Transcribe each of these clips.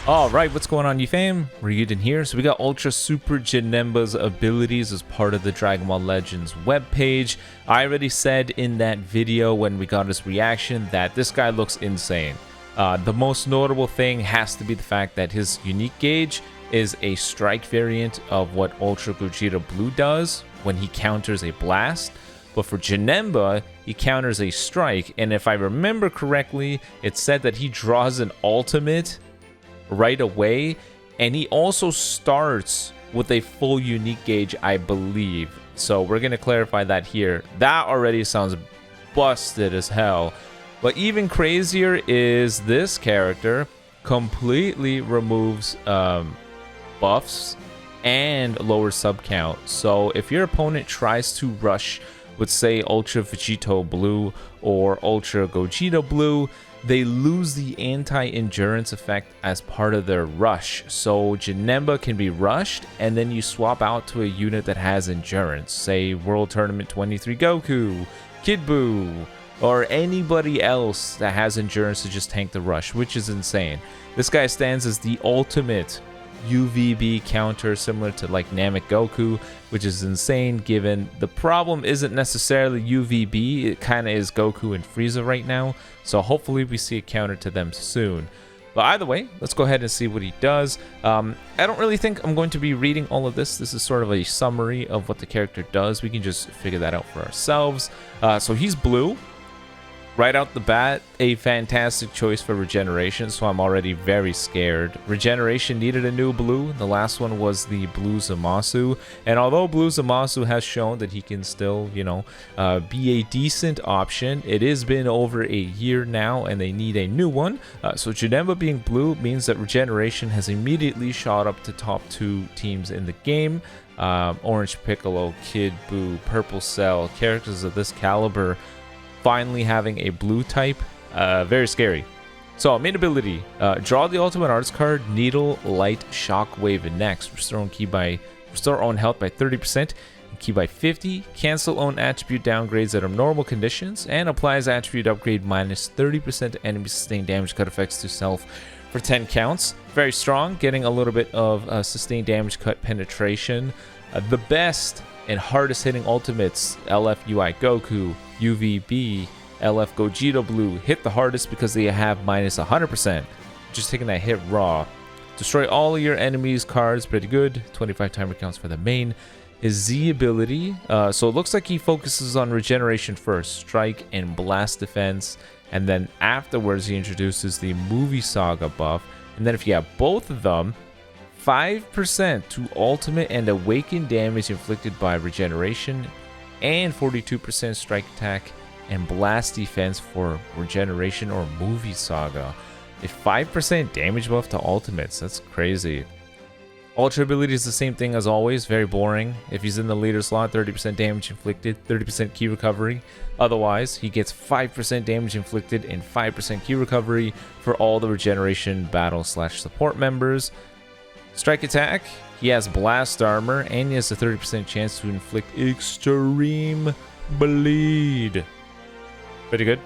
Alright, what's going on, you fam? Raiyuden here. So we got Ultra Super Janemba's abilities as part of the Dragon Ball Legends webpage. I already said in that video when we got his reaction that this guy looks insane. The most notable thing has to be the fact that his unique gauge is a strike variant of what Ultra Gogeta Blue does when he counters a blast. But for Janemba, he counters a strike, and if I remember correctly, it said that he draws an ultimate right away, and he also starts with a full unique gauge, I believe. So we're going to clarify that here. That already sounds busted as hell. But even crazier is this character completely removes buffs and lower sub count. So if your opponent tries to rush with, say, Ultra Vegito Blue or Ultra Gogeta Blue, they lose the anti-endurance effect as part of their rush. So Janemba can be rushed, and then you swap out to a unit that has endurance, say World Tournament 23 Goku, Kid Buu, or anybody else that has endurance to just tank the rush, which is insane. This guy stands as the ultimate UVB counter, similar to like Namek Goku, which is insane given the problem isn't necessarily UVB, it kind of is Goku and Frieza right now. So hopefully we see a counter to them soon. But either way, let's go ahead and see what he does. I don't really think I'm going to be reading all of this. This is sort of a summary of what the character does. We can just figure that out for ourselves. So he's blue. Right out the bat, a fantastic choice for regeneration, so I'm already very scared. Regeneration needed a new blue. The last one was the Blue Zamasu, and although Blue Zamasu has shown that he can still, be a decent option, it has been over a year now, and they need a new one. So Janemba being blue means that regeneration has immediately shot up to top 2 teams in the game. Orange Piccolo, Kid Buu, Purple Cell, characters of this caliber finally having a blue type, very scary. So main ability, draw the ultimate arts card, Needle, Light, Shockwave, next. Restore own health by 30%, and ki by 50, cancel own attribute downgrades that are normal conditions, and applies attribute upgrade minus 30% enemy sustained damage cut effects to self for 10 counts. Very strong, getting a little bit of sustained damage cut penetration. The best and hardest hitting ultimates, LF UI Goku, UVB, LF Gogeta Blue, hit the hardest because they have minus 100%. Just taking that hit raw. Destroy all of your enemies' cards, pretty good. 25 timer counts for the main. His Z ability, so it looks like he focuses on regeneration first, strike and blast defense, and then afterwards he introduces the movie saga buff. And then if you have both of them, 5% to ultimate and awaken damage inflicted by regeneration, and 42% strike attack and blast defense for regeneration or movie saga. A 5% damage buff to ultimates, that's crazy. Ultra ability is the same thing as always, very boring. If he's in the leader slot, 30% damage inflicted, 30% key recovery. Otherwise, he gets 5% damage inflicted and 5% key recovery for all the regeneration battle / support members. Strike attack, he has blast armor, and he has a 30% chance to inflict extreme bleed. Pretty good.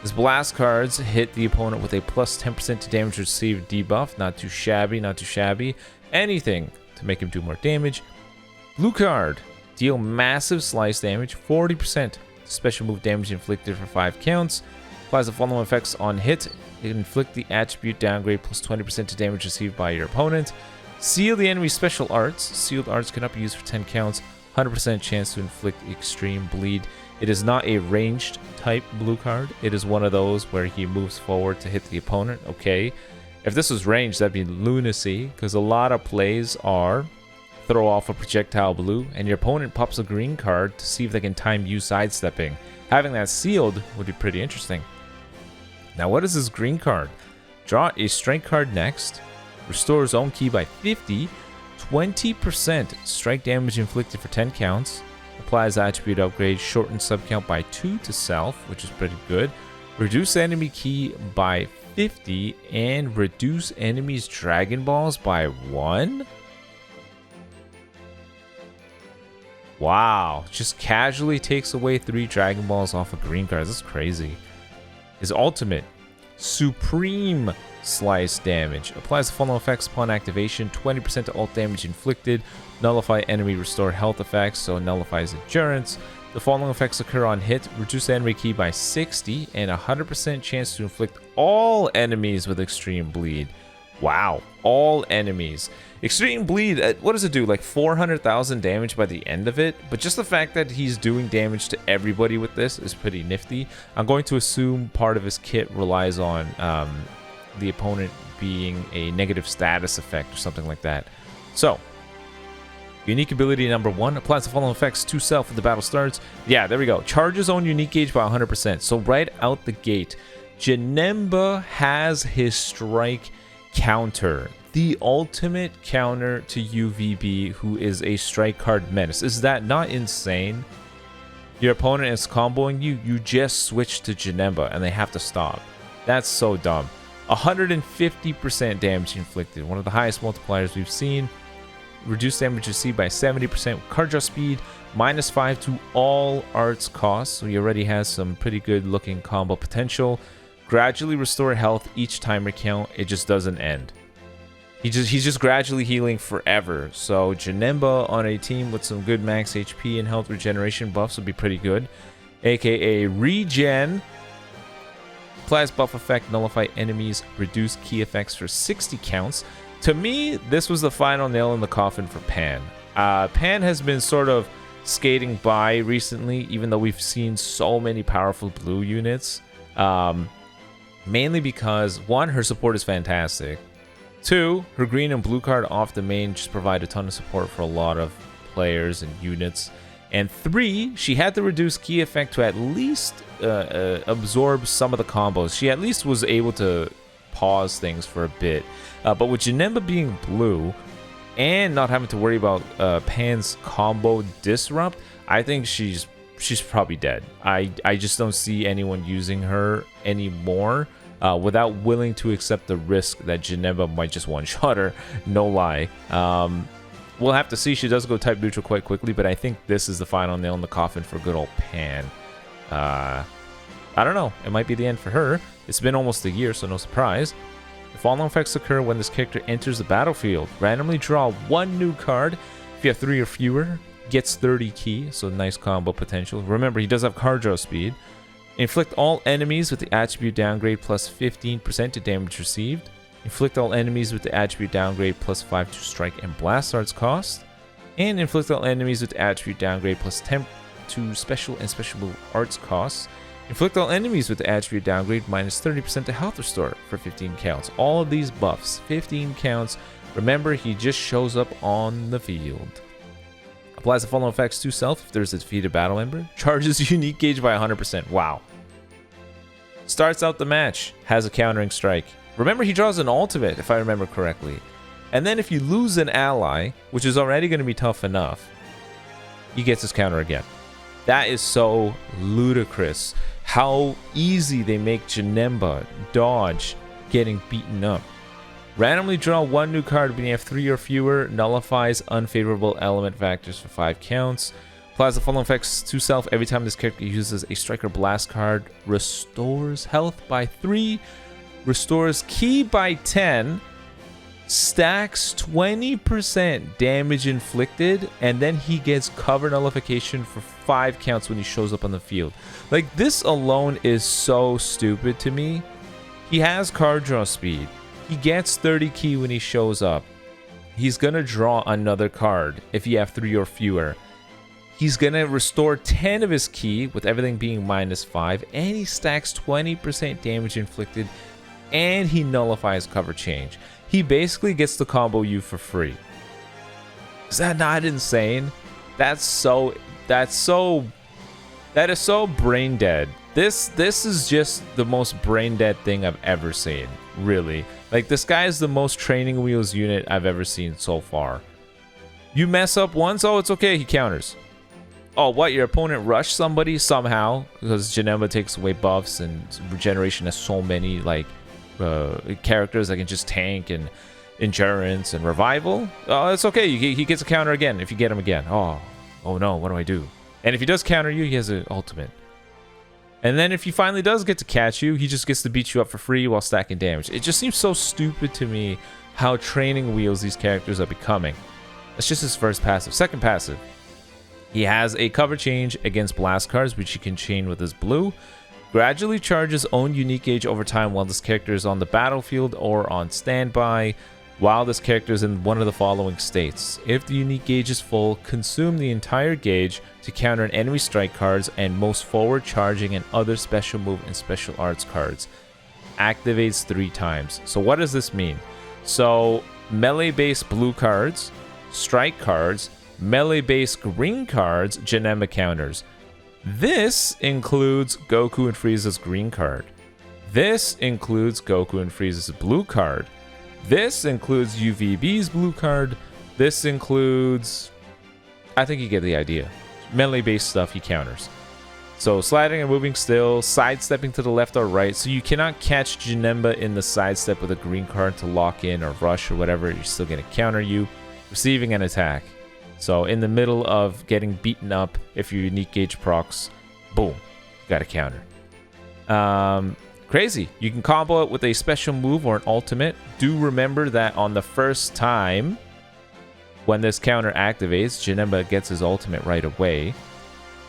His blast cards hit the opponent with a plus 10% to damage received debuff. Not too shabby, not too shabby. Anything to make him do more damage. Blue card, deal massive slice damage, 40% special move damage inflicted for 5 counts. Applies the following effects on hit. It can inflict the attribute downgrade plus 20% to damage received by your opponent. Seal the enemy's special arts. Sealed arts cannot be used for 10 counts. 100% chance to inflict extreme bleed. It is not a ranged type blue card. It is one of those where he moves forward to hit the opponent. Okay. If this was ranged, that'd be lunacy, because a lot of plays are throw off a projectile blue, and your opponent pops a green card to see if they can time you sidestepping. Having that sealed would be pretty interesting. Now, what is this green card? Draw a strength card next. Restores own ki by 50, 20% strike damage inflicted for 10 counts, applies attribute upgrade, shorten sub count by 2 to self, which is pretty good, reduce enemy ki by 50, and reduce enemies' Dragon Balls by 1? Wow, just casually takes away 3 Dragon Balls off of green cards. That's crazy. His ultimate, Supreme Slice damage. Applies the following effects upon activation. 20% to all damage inflicted. Nullify enemy restore health effects, so nullifies endurance. The following effects occur on hit. Reduce the enemy key by 60 and 100% chance to inflict all enemies with extreme bleed. Wow, all enemies. Extreme bleed, what does it do? Like 400,000 damage by the end of it? But just the fact that he's doing damage to everybody with this is pretty nifty. I'm going to assume part of his kit relies on the opponent being a negative status effect or something like that. So, unique ability number 1, applies the following effects to self when the battle starts. Yeah, there we go. Charges own unique gauge by 100%. So right out the gate, Janemba has his strike counter. The ultimate counter to UVB, who is a strike card menace. Is that not insane? Your opponent is comboing you, you just switch to Janemba and they have to stop. That's so dumb. 150% damage inflicted, one of the highest multipliers we've seen. Reduce damage received by 70%. Card draw speed, -5 to all arts costs. So he already has some pretty good looking combo potential. Gradually restore health each timer count. It just doesn't end. He's just gradually healing forever. So Janemba on a team with some good max HP and health regeneration buffs would be pretty good. AKA regen. Applies buff effect, nullify enemies, reduce key effects for 60 counts. To me, this was the final nail in the coffin for Pan. Pan has been sort of skating by recently, even though we've seen so many powerful blue units. Mainly because, 1, her support is fantastic. 2, her green and blue card off the main just provide a ton of support for a lot of players and units. And 3, she had to reduce key effect to at least absorb some of the combos. She at least was able to pause things for a bit. But with Janemba being blue and not having to worry about Pan's combo disrupt, I think she's probably dead. I just don't see anyone using her anymore without willing to accept the risk that Janemba might just one-shot her. No lie. We'll have to see. She does go type neutral quite quickly, but I think this is the final nail in the coffin for good old Pan. I don't know. It might be the end for her. It's been almost a year, so no surprise. The following effects occur when this character enters the battlefield. Randomly draw 1 new card. If you have 3 or fewer, gets 30 key, so nice combo potential. Remember, he does have card draw speed. Inflict all enemies with the attribute downgrade plus 15% to damage received. Inflict all enemies with the attribute downgrade plus 5 to strike and blast arts cost. And inflict all enemies with the attribute downgrade plus 10 to special and special arts costs. Inflict all enemies with the attribute downgrade minus 30% to health restore for 15 counts. All of these buffs, 15 counts. Remember, he just shows up on the field. Applies the following effects to self if there's a defeated battle member. Charges unique gauge by 100%. Wow. Starts out the match. Has a countering strike. Remember, he draws an ultimate, if I remember correctly. And then if you lose an ally, which is already going to be tough enough, he gets his counter again. That is so ludicrous. How easy they make Janemba dodge getting beaten up. Randomly draw 1 new card when you have 3 or fewer. Nullifies unfavorable element factors for 5 counts. Applies the following effects to self every time this character uses a striker blast card. Restores health by 3. Restores ki by 10. Stacks 20% damage inflicted, and then he gets cover nullification for 5 counts when he shows up on the field. Like, this alone is so stupid to me. He has card draw speed. He gets 30 ki when he shows up. He's gonna draw another card if you have 3 or fewer. He's gonna restore 10 of his ki with everything being -5, and he stacks 20% damage inflicted, and he nullifies cover change. He basically gets to combo you for free. Is that not insane? That is so brain dead. This is just the most brain dead thing I've ever seen, really. Like, this guy is the most training wheels unit I've ever seen so far. You mess up once, oh, it's okay, he counters. Oh, what, your opponent rushed somebody somehow? Because Janemba takes away buffs and regeneration has so many, like, characters that can just tank and endurance and revival. Oh, it's okay, he gets a counter again if you get him again. Oh no, what do I do? And if he does counter you, he has an ultimate. And then if he finally does get to catch you, he just gets to beat you up for free while stacking damage. It just seems so stupid to me how training wheels these characters are becoming. That's just his first passive. Second passive. He has a cover change against blast cards, which he can chain with his blue. Gradually charges own unique gauge over time while this character is on the battlefield or on standby, while this character is in one of the following states. If the unique gauge is full, consume the entire gauge to counter an enemy strike cards and most forward charging and other special move and special arts cards. Activates 3 times. So what does this mean? So melee based blue cards, strike cards, melee based green cards, Janemba counters. This includes Goku and Frieza's green card. This includes Goku and Frieza's blue card. This includes UVB's blue card. This includes... I think you get the idea. Melee-based stuff he counters. So sliding and moving still, sidestepping to the left or right. So you cannot catch Janemba in the sidestep with a green card to lock in or rush or whatever. You're still going to counter you. Receiving an attack. So in the middle of getting beaten up, if your unique gauge procs, boom, you got a counter. Crazy. You can combo it with a special move or an ultimate. Do remember that on the first time when this counter activates, Janemba gets his ultimate right away.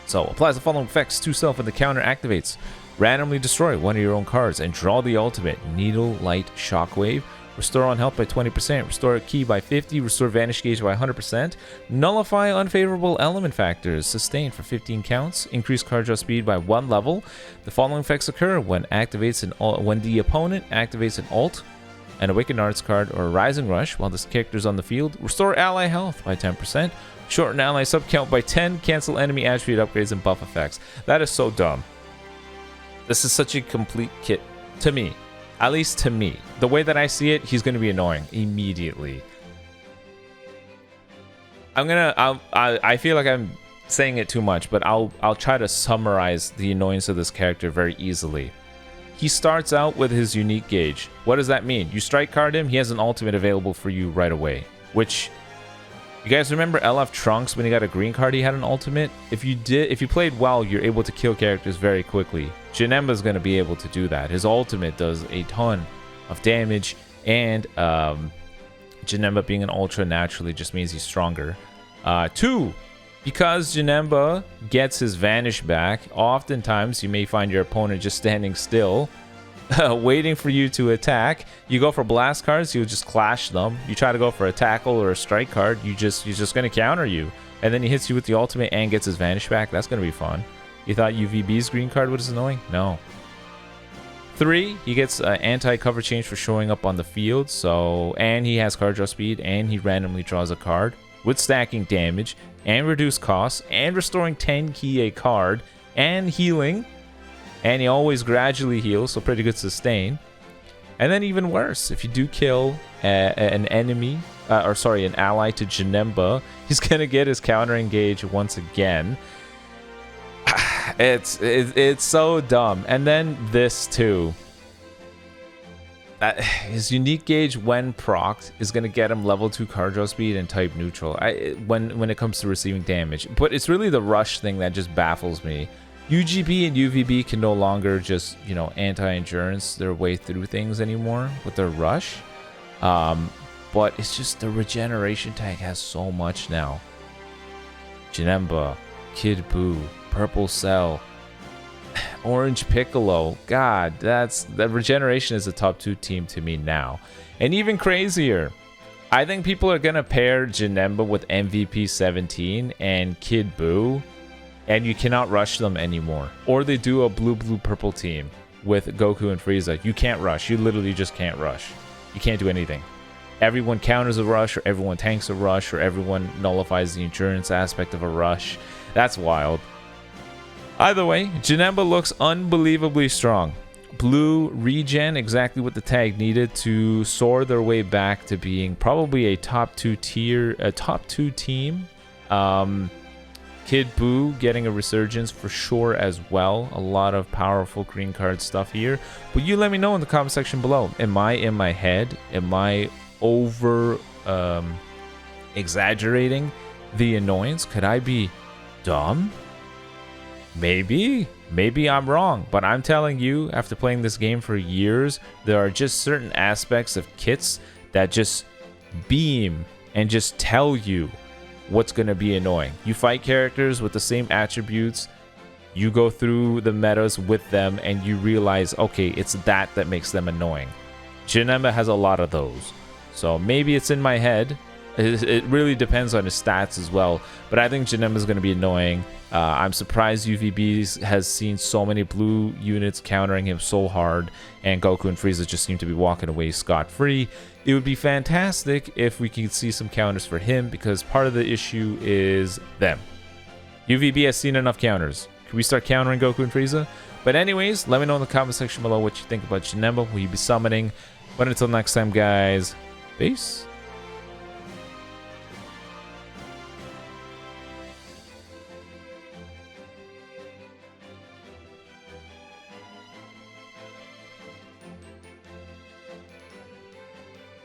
So applies the following effects to self when the counter activates. Randomly destroy one of your own cards and draw the ultimate. Needle, Light, Shockwave. Restore on health by 20%, restore ki by 50%, restore vanish gauge by 100%, nullify unfavorable element factors, sustain for 15 counts, increase card draw speed by 1 level. The following effects occur when when the opponent activates an ult, an Awakened Arts card, or a Rising Rush while this character is on the field. Restore ally health by 10%, shorten ally sub count by 10, cancel enemy attribute upgrades and buff effects. That is so dumb. This is such a complete kit to me. At least to me. The way that I see it, he's going to be annoying immediately. I feel like I'm saying it too much, but I'll try to summarize the annoyance of this character very easily. He starts out with his unique gauge. What does that mean? You strike card him, he has an ultimate available for you right away. Which, you guys remember LF Trunks when he got a green card, he had an ultimate? If you played well, you're able to kill characters very quickly. Janemba's going to be able to do that. His ultimate does a ton of damage, and Janemba being an ultra naturally just means he's stronger. 2, because Janemba gets his vanish back, oftentimes you may find your opponent just standing still, waiting for you to attack. You go for blast cards, you'll just clash them. You try to go for a tackle or a strike card, he's just going to counter you. And then he hits you with the ultimate and gets his vanish back. That's going to be fun. You thought UVB's green card was annoying? No. 3, he gets anti-cover change for showing up on the field. And he has card draw speed, and he randomly draws a card with stacking damage and reduced costs and restoring 10 ki a card and healing. And he always gradually heals, so pretty good sustain. And then even worse, if you do kill an ally to Janemba, he's gonna get his counter engage once again. It's so dumb. And then this too. His unique gauge when procced is going to get him level 2 card draw speed and type neutral when it comes to receiving damage. But it's really the rush thing that just baffles me. UGB and UVB can no longer just, anti-endurance their way through things anymore with their rush. But it's just the regeneration tag has so much now. Janemba, Kid Buu, Purple Cell, Orange Piccolo. God, the regeneration is a top 2 team to me now. And even crazier, I think people are gonna pair Janemba with MVP 17 and Kid Buu, and you cannot rush them anymore. Or they do a blue purple team with Goku and Frieza. You can't rush. You literally just can't rush. You can't do anything. Everyone counters a rush, or everyone tanks a rush, or everyone nullifies the endurance aspect of a rush. That's wild. Either way, Janemba looks unbelievably strong. Blue regen, exactly what the tag needed to soar their way back to being probably a top 2 team. Kid Buu getting a resurgence for sure as well. A lot of powerful green card stuff here. But you let me know in the comment section below. Am I in my head? Am I over exaggerating the annoyance? Could I be dumb? Maybe I'm wrong, but I'm telling you, after playing this game for years, there are just certain aspects of kits that just beam and just tell you what's going to be annoying. You fight characters with the same attributes, you go through the metas with them, and you realize, okay, it's that makes them annoying. Janemba has a lot of those, so maybe it's in my head. It really depends on his stats as well, but I think Janemba is going to be annoying. I'm surprised UVB has seen so many blue units countering him so hard, and Goku and Frieza just seem to be walking away scot-free. It would be fantastic if we could see some counters for him, because part of the issue is them. UVB has seen enough counters. Can we start countering Goku and Frieza? But anyways, let me know in the comment section below what you think about Janemba. Will you be summoning? But until next time, guys, peace.